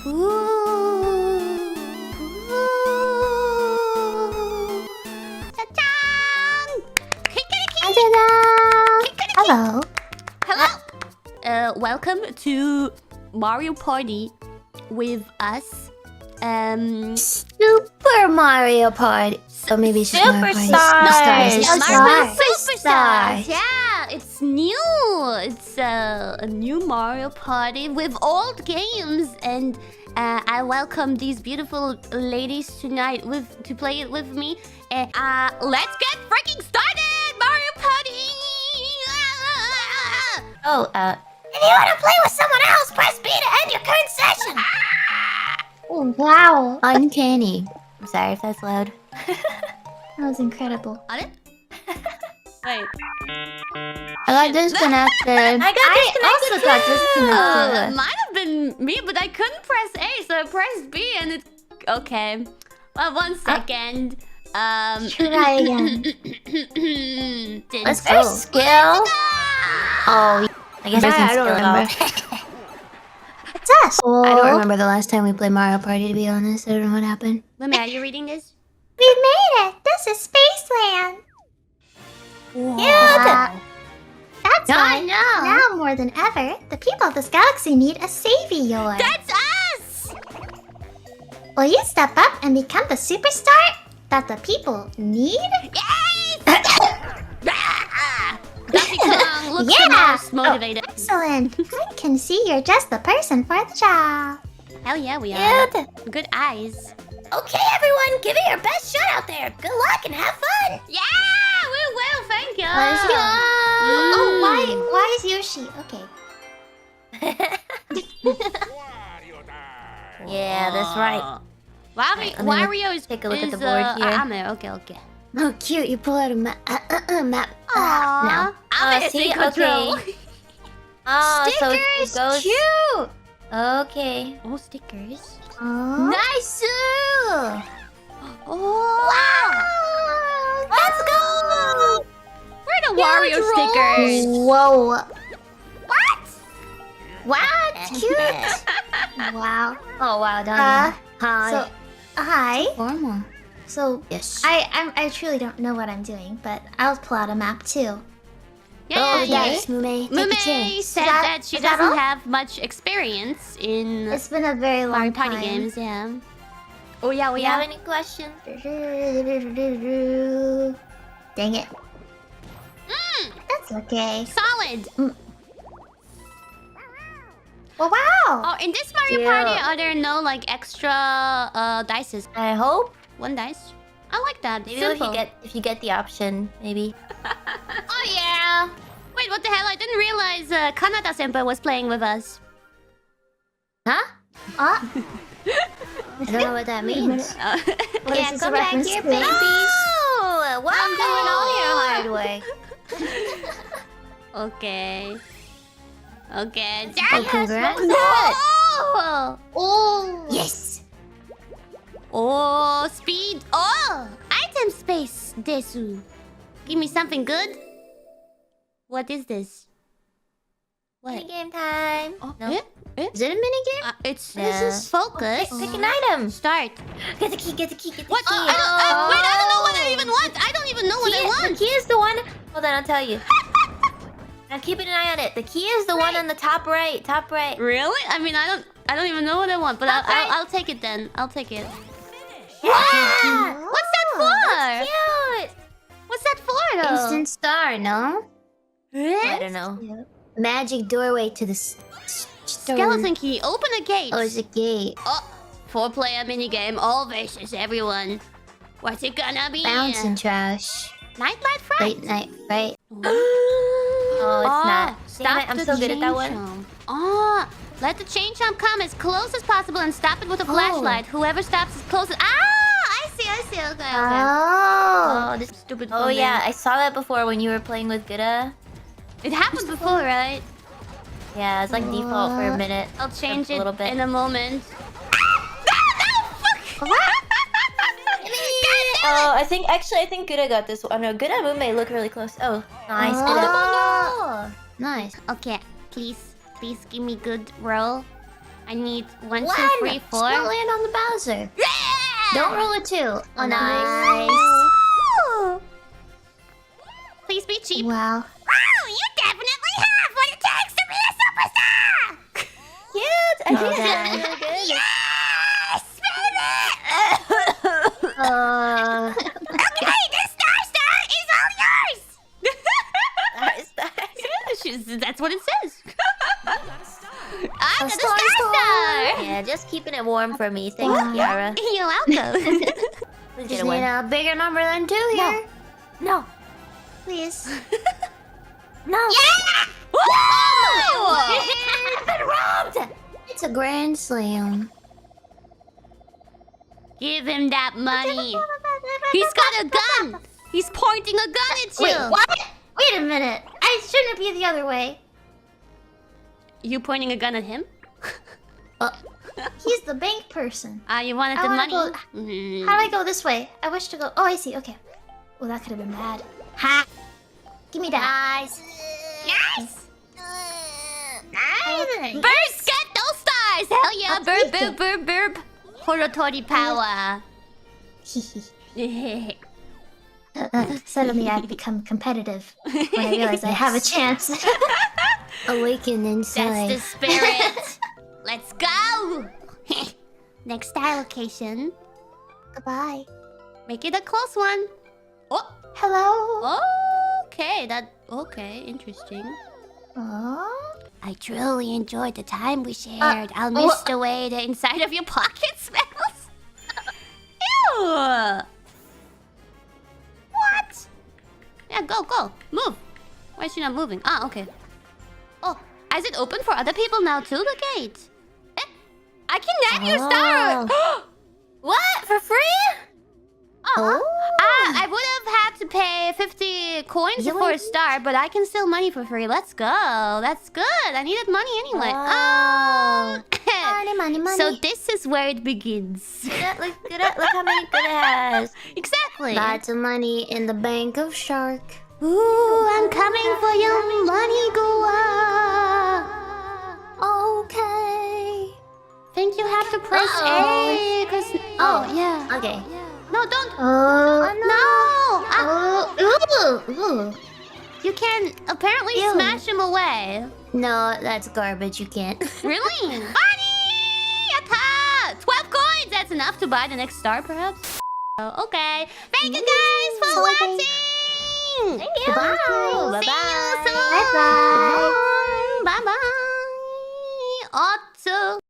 Hello. Welcome to Mario Party with us. Super Mario Party. So maybe it's just Mario Party. Superstars. Yeah, it's new. It's a new Mario Party with old games, and I welcome these beautiful ladies tonight to play it with me. Let's get freaking started, Mario Party. If you want to play with someone else, press B to end your current session. Oh, wow. Uncanny. I'm sorry if that's loud. That was incredible. Wait. I got disconnected. I also got disconnected. Might have been me, but I couldn't press A, so I pressed B and it... Okay. Well, 1 second. Try again. Let's go. Skill. Oh, I guess I don't remember. It's us. I don't remember the last time we played Mario Party, to be honest. I don't know what happened. Mimi, are you reading this? We made it! This is Spaceland! Wow. That's right. Now more than ever, the people of this galaxy need a savior. That's us! Will you step up and become the superstar that the people need? Yes! Looks the most motivated. Excellent! I can see you're just the person for the job. Hell yeah, we are. Good eyes. Okay, everyone, give it your best shot out there. Good luck and have fun. Yeah, we will. Thank you. Let's go. Oh, why is Yoshi? Okay. Yeah, that's right. Wario is take a look at the board here. Okay. Oh, cute! You pull out a map. Map. Now. See, okay. Stickers, so it goes. Cute. Okay. Oh, stickers. Nice. Oh. Wow. Let's go. Where are the Wario stickers? Whoa. What? Cute. Wow. Oh wow, Donnie. Hi. So, hi. Formal. So yes, I truly don't know what I'm doing, but I'll pull out a map too. Yeah. Yes, Mume. Mume said that she doesn't have much experience in It's been a very long Mario Party games. Yeah. Oh yeah, we have any questions? Dang it. That's okay. Solid. Oh wow. Oh, in this Mario Party, are there no like extra dices? I hope. 1 dice. I like that. Maybe Simple. if you get the option, maybe. Oh yeah. Wait, what the hell? I didn't realize Kanata-senpai was playing with us. Huh? I don't know what that means. Yeah, come back here, babies. Oh, wow. I'm doing all your hard work. Okay. Okay. Oh, congrats. Oh. Yes. Oh, speed. Oh, item space. Desu. Give me something good. What is this? What? Minigame time. Oh, No. Is it a minigame? This Yeah. is focus. Pick an item. Start. Get the key, get the key, get the What? key. Wait, I don't know what I even want. I don't even know what I want. The key is the one. Hold on, I'll tell you. I'm keeping an eye on it. The key is the one on the top right. Top right. Really? I mean, I don't even know what I want, but I'll take it then. I'll take it. Yeah. What's that for? Cute. What's that for, though? Instant star, no? I I don't know. Magic doorway to the Skeleton key. Open a gate. Oh, it's a gate. Oh, 4-player minigame. All versus everyone. What's it gonna be? Bouncing trash. Nightlight Fright. Late night fight. Oh, it's not. Stop Damn it, I'm the so good at that chain one. chomp. Oh, let the chain chomp come as close as possible and stop it with a flashlight. Whoever stops as closest. Ah, I see. Okay. Oh. This stupid. Oh yeah, I saw that before when you were playing with Gura. It happened before, right? Yeah, it's like default for a minute. I'll change a it little bit. in a moment. Oh, I think Gura got this one. No, Gura and Mume look really close. Oh, nice. Oh. Nice. Okay, please give me good roll. I need 1, 2, 3, 4. Still land on the Bowser. Yeah! Don't roll a 2. Oh, Nice. Woo! Please be cheap. Wow. Wow, you definitely have what it takes to be a superstar! Cute. I think that's really good. Yes, baby! Okay, this star is all yours! That's what it says. I got a star! Yeah, just keeping it warm for me. Thanks, Kiara. You're welcome. We just need a bigger number than 2 here. No. Please. No. Yeah! Woo! It's been robbed! It's a grand slam. Give him that money. He's got a gun. He's pointing a gun at you. Wait, what? Wait a minute. I shouldn't be the other way. You pointing a gun at him? He's the bank person. You wanted the money? How do I go this way? I wish to go... Oh, I see. Okay. Oh, that could have been bad. Ha! Give me that. Nice. Burst, get those stars! Hell yeah! Burp. Horotori power. Suddenly I've become competitive when I realize I have a chance. Awaken inside. That's the spirit. Let's go! Next star location. Goodbye. Make it a close one. Oh! Hello. Okay, okay, interesting. Oh. I truly enjoyed the time we shared. I'll miss the way the inside of your pocket smells. Ew! What? Yeah, go. Move. Why is she not moving? Okay. Oh, is it open for other people now too, the gate? I can nab your star! What? For free? I would have had to pay 50 coins for a star, but I can steal money for free. Let's go. That's good. I needed money anyway. Money. So this is where it begins. Look how many good it has. Exactly. Lots of money in the bank of Shark. Ooh, I'm coming for your money, Goa. Okay. Think you have to press A, cause... yeah. Okay. No, don't. Ooh. You can apparently smash him away. No, that's garbage. You can't. Really? Money! Yatta! 12 coins! That's enough to buy the next star, perhaps? Okay. Thank you guys for watching! Thank you. Bye. See you soon! Bye-bye. Bye-bye! Otto!